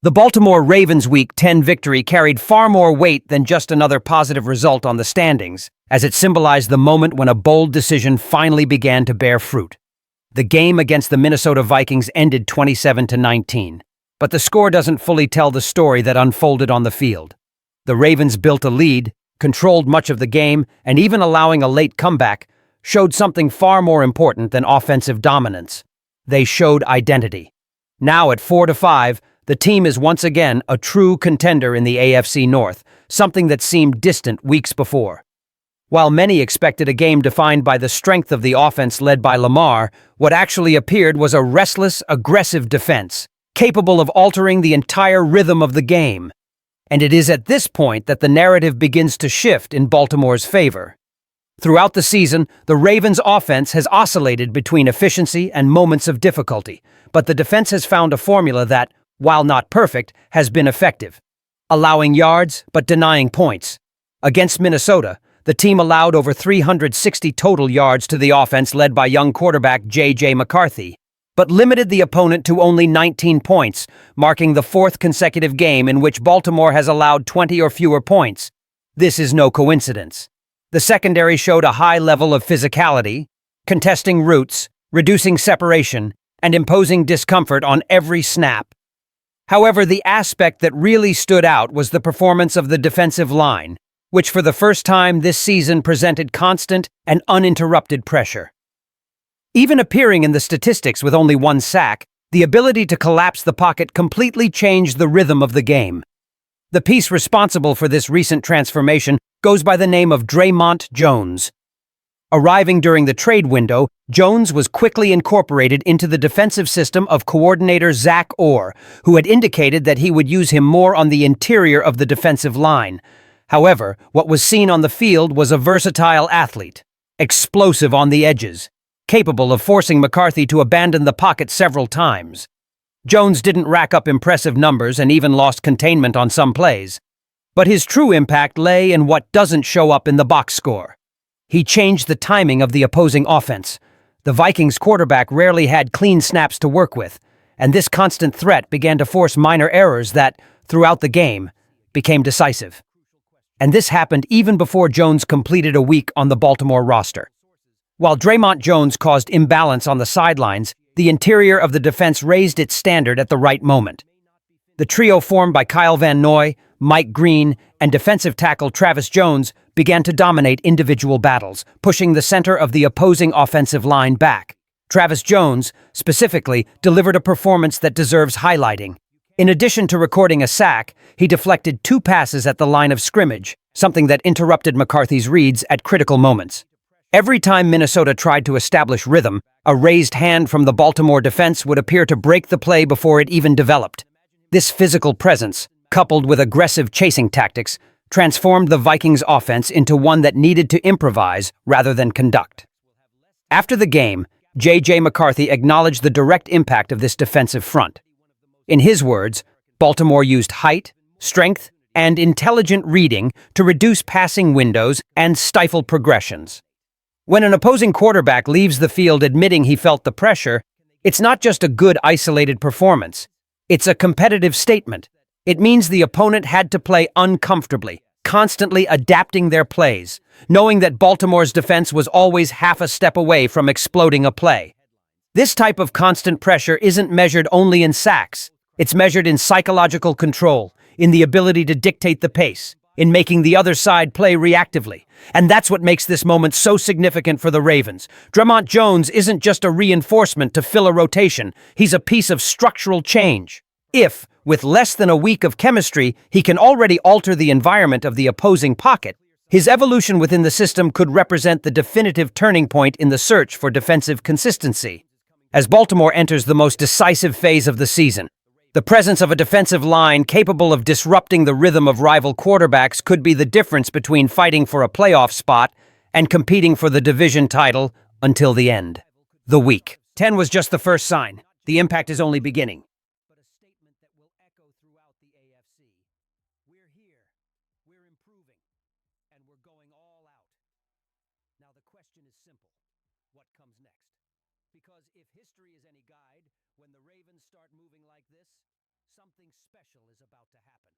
The Baltimore Ravens Week 10 victory carried far more weight than just another positive result on the standings, as it symbolized the moment when a bold decision finally began to bear fruit. The game against the Minnesota Vikings ended 27-19, but the score doesn't fully tell the story that unfolded on the field. The Ravens built a lead, controlled much of the game, and even allowing a late comeback, showed something far more important than offensive dominance. They showed identity. Now at 4-5, the team is once again a true contender in the AFC North, something that seemed distant weeks before. While many expected a game defined by the strength of the offense led by Lamar, what actually appeared was a restless, aggressive defense, capable of altering the entire rhythm of the game. And it is at this point that the narrative begins to shift in Baltimore's favor. Throughout the season, the Ravens' offense has oscillated between efficiency and moments of difficulty, but the defense has found a formula that, while not perfect, has been effective, allowing yards but denying points. Against Minnesota, the team allowed over 360 total yards to the offense led by young quarterback J.J. McCarthy, but limited the opponent to only 19 points, marking the fourth consecutive game in which Baltimore has allowed 20 or fewer points. This is no coincidence. The secondary showed a high level of physicality, contesting routes, reducing separation, and imposing discomfort on every snap. However, the aspect that really stood out was the performance of the defensive line, which for the first time this season presented constant and uninterrupted pressure. Even appearing in the statistics with only one sack, the ability to collapse the pocket completely changed the rhythm of the game. The piece responsible for this recent transformation goes by the name of Dre'Mont Jones. Arriving during the trade window, Jones was quickly incorporated into the defensive system of coordinator Zach Orr, who had indicated that he would use him more on the interior of the defensive line. However, what was seen on the field was a versatile athlete, explosive on the edges, capable of forcing McCarthy to abandon the pocket several times. Jones didn't rack up impressive numbers and even lost containment on some plays, but his true impact lay in what doesn't show up in the box score. He changed the timing of the opposing offense. The Vikings quarterback rarely had clean snaps to work with, and this constant threat began to force minor errors that, throughout the game, became decisive. And this happened even before Jones completed a week on the Baltimore roster. While Dre'Mont Jones caused imbalance on the sidelines, the interior of the defense raised its standard at the right moment. The trio formed by Kyle Van Noy, Mike Green, and defensive tackle Travis Jones began to dominate individual battles, pushing the center of the opposing offensive line back. Travis Jones, specifically, delivered a performance that deserves highlighting. In addition to recording a sack, he deflected 2 passes at the line of scrimmage, something that interrupted McCarthy's reads at critical moments. Every time Minnesota tried to establish rhythm, a raised hand from the Baltimore defense would appear to break the play before it even developed. This physical presence, coupled with aggressive chasing tactics, transformed the Vikings' offense into one that needed to improvise rather than conduct. After the game, J.J. McCarthy acknowledged the direct impact of this defensive front. In his words, Baltimore used height, strength, and intelligent reading to reduce passing windows and stifle progressions. When an opposing quarterback leaves the field admitting he felt the pressure, it's not just a good isolated performance. It's a competitive statement. It means the opponent had to play uncomfortably, constantly adapting their plays, knowing that Baltimore's defense was always half a step away from exploding a play. This type of constant pressure isn't measured only in sacks. It's measured in psychological control, in the ability to dictate the pace, in making the other side play reactively. And that's what makes this moment so significant for the Ravens. Dre'Mont Jones isn't just a reinforcement to fill a rotation. He's a piece of structural change. If, with less than a week of chemistry, he can already alter the environment of the opposing pocket, his evolution within the system could represent the definitive turning point in the search for defensive consistency. As Baltimore enters the most decisive phase of the season, the presence of a defensive line capable of disrupting the rhythm of rival quarterbacks could be the difference between fighting for a playoff spot and competing for the division title until the end. The week 10 was just the first sign. The impact is only beginning. But a statement that will echo throughout the AFC. We're here, we're improving, and we're going all out. Now the question is simple. What comes next? Because if history is any guide, when the Ravens start moving like this, Something special is about to happen.